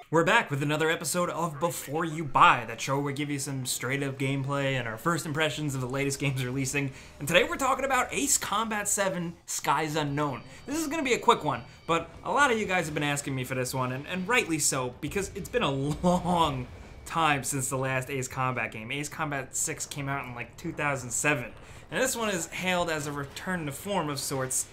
We're back with another episode of Before You Buy, that show where we give you some straight up gameplay and our first impressions of the latest games releasing. And today we're talking about Ace Combat 7 Skies Unknown. This is going to be a quick one, but a lot of you guys have been asking me for this one, and rightly so, because it's been a long time since the last Ace Combat game. Ace Combat 6 came out in like 2007, and this one is hailed as a return to form of sorts.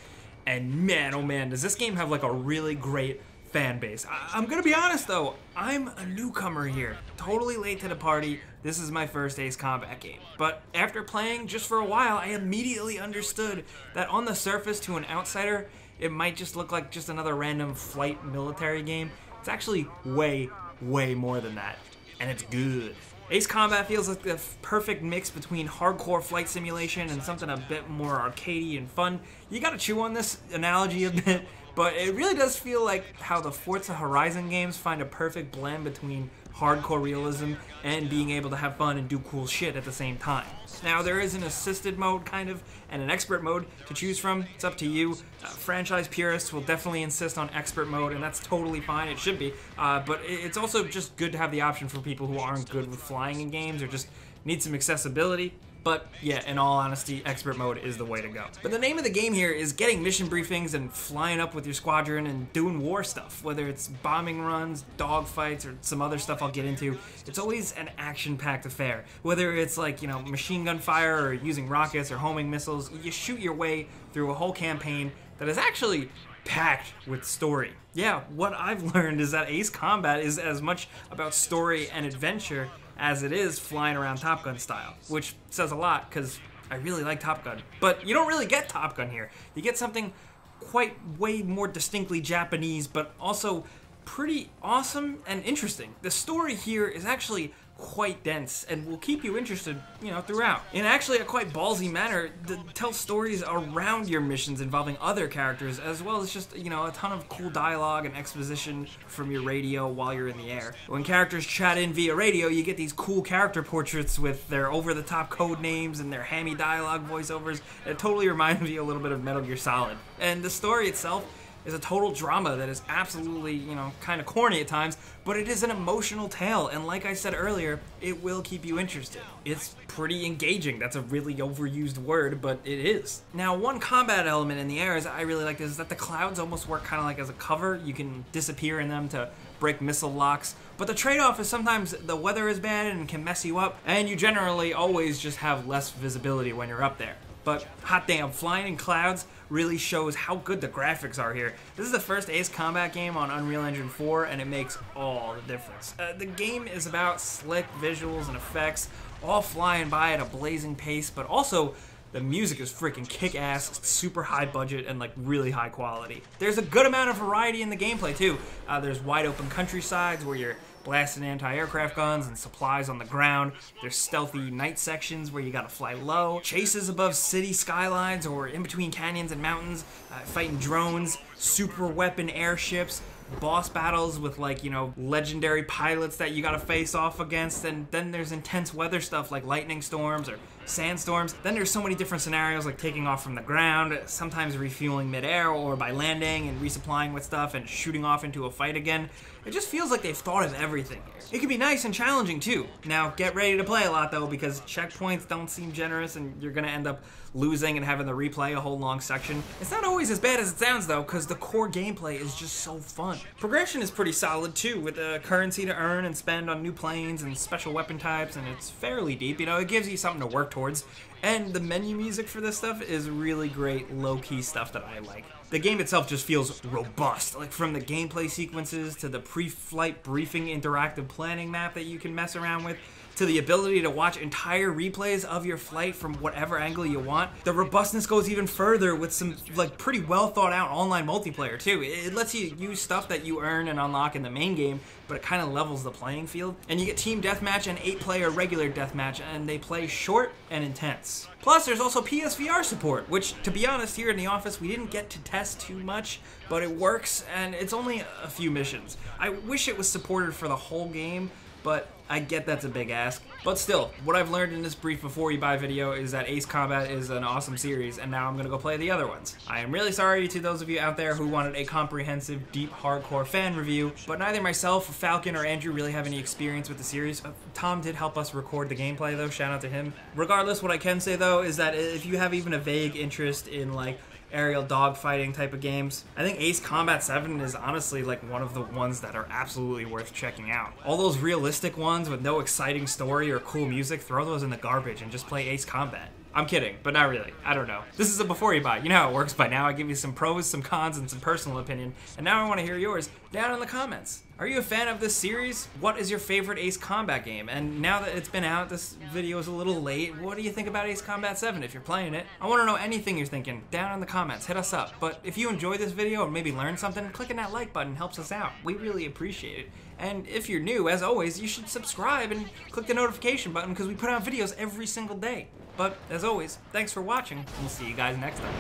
And man, oh man, does this game have like a really great fan base. I'm gonna be honest though, I'm a newcomer here. Totally late to the party. This is my first Ace Combat game. But after playing just for a while, I immediately understood that on the surface, to an outsider, it might just look like just another random flight military game. It's actually way, way more than that. And it's good. Ace Combat feels like the perfect mix between hardcore flight simulation and something a bit more arcadey and fun. You gotta chew on this analogy a bit, but it really does feel like how the Forza Horizon games find a perfect blend between hardcore realism and being able to have fun and do cool shit at the same time. Now, there is an assisted mode, kind of, and an expert mode to choose from. It's up to you. Franchise purists will definitely insist on expert mode, and that's totally fine. It should be. But it's also just good to have the option for people who aren't good with flying in games or just need some accessibility. But yeah, in all honesty, expert mode is the way to go. But the name of the game here is getting mission briefings and flying up with your squadron and doing war stuff. Whether it's bombing runs, dogfights, or some other stuff I'll get into, it's always an action-packed affair. Whether it's like, you know, machine gun fire or using rockets or homing missiles, you shoot your way through a whole campaign that is actually packed with story. Yeah, what I've learned is that Ace Combat is as much about story and adventure as it is flying around Top Gun style, which says a lot because I really like Top Gun. But you don't really get Top Gun here. You get something quite way more distinctly Japanese, but also pretty awesome and interesting. The story here is actually quite dense and will keep you interested, you know, throughout. In actually a quite ballsy manner, tell stories around your missions involving other characters, as well as just, you know, a ton of cool dialogue and exposition from your radio while you're in the air. When characters chat in via radio, you get these cool character portraits with their over-the-top code names and their hammy dialogue voiceovers. It totally reminds me a little bit of Metal Gear Solid. And the story itself is a total drama that is absolutely, you know, kind of corny at times, but it is an emotional tale, and like I said earlier, it will keep you interested. It's pretty engaging. That's a really overused word, but it is. Now, one combat element in the air I really like is that the clouds almost work kind of like as a cover. You can disappear in them to break missile locks, but the trade-off is sometimes the weather is bad and can mess you up, and you generally always just have less visibility when you're up there. But hot damn, flying in clouds really shows how good the graphics are here. This is the first Ace Combat game on Unreal Engine 4, and it makes all the difference. The game is about slick visuals and effects, all flying by at a blazing pace, but also the music is freaking kick-ass, it's super high budget, and like really high quality. There's a good amount of variety in the gameplay too. There's wide open countrysides where you're blasting anti-aircraft guns and supplies on the ground. There's stealthy night sections where you gotta fly low. Chases above city skylines or in between canyons and mountains. Fighting drones, super weapon airships. Boss battles with, like, you know, legendary pilots that you gotta face off against, and then there's intense weather stuff like lightning storms or sandstorms. Then there's so many different scenarios like taking off from the ground, sometimes refueling midair or by landing and resupplying with stuff and shooting off into a fight again. It just feels like they've thought of everything here. It can be nice and challenging too. Now, get ready to play a lot though, because checkpoints don't seem generous and you're gonna end up losing and having to replay a whole long section. It's not always as bad as it sounds though, because the core gameplay is just so fun. Progression is pretty solid too, with the currency to earn and spend on new planes and special weapon types, and it's fairly deep. You know, it gives you something to work towards. And the menu music for this stuff is really great, low-key stuff that I like. The game itself just feels robust, like from the gameplay sequences to the pre-flight briefing interactive planning map that you can mess around with, to the ability to watch entire replays of your flight from whatever angle you want. The robustness goes even further with some like pretty well thought out online multiplayer too. It lets you use stuff that you earn and unlock in the main game, but it kind of levels the playing field. And you get team deathmatch and 8-player regular deathmatch, and they play short and intense. Plus, there's also PSVR support, which, to be honest, here in the office, we didn't get to test too much, but it works, and it's only a few missions. I wish it was supported for the whole game, but I get that's a big ask. But still, what I've learned in this brief before you buy video is that Ace Combat is an awesome series, and now I'm gonna go play the other ones. I am really sorry to those of you out there who wanted a comprehensive, deep, hardcore fan review, but neither myself, Falcon, or Andrew really have any experience with the series. Tom did help us record the gameplay though, shout out to him. Regardless, what I can say though is that if you have even a vague interest in like aerial dogfighting type of games, I think Ace Combat 7 is honestly like one of the ones that are absolutely worth checking out. All those realistic ones with no exciting story or cool music, throw those in the garbage and just play Ace Combat. I'm kidding, but not really. I don't know. This is a before you buy. You know how it works by now. I give you some pros, some cons, and some personal opinion. And now I want to hear yours down in the comments. Are you a fan of this series? What is your favorite Ace Combat game? And now that it's been out, this video is a little late, what do you think about Ace Combat 7 if you're playing it? I want to know anything you're thinking down in the comments. Hit us up. But if you enjoyed this video or maybe learned something, clicking that like button helps us out. We really appreciate it. And if you're new, as always, you should subscribe and click the notification button because we put out videos every single day. But, as always, thanks for watching, and we'll see you guys next time.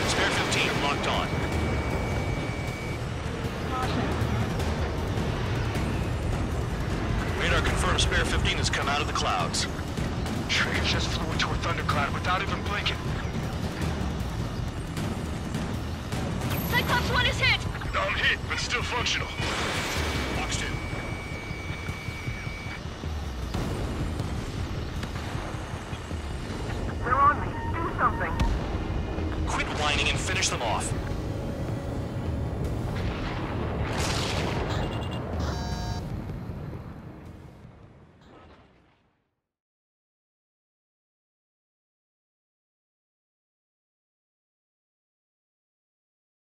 Spare 15 locked on. Radar confirms Spare 15 has come out of the clouds. Trigger just flew into a thundercloud without even blinking. Cyclops 1 is hit! I'm hit, but still functional. Boxed in. They're on me. Do something. Quit whining and finish them off.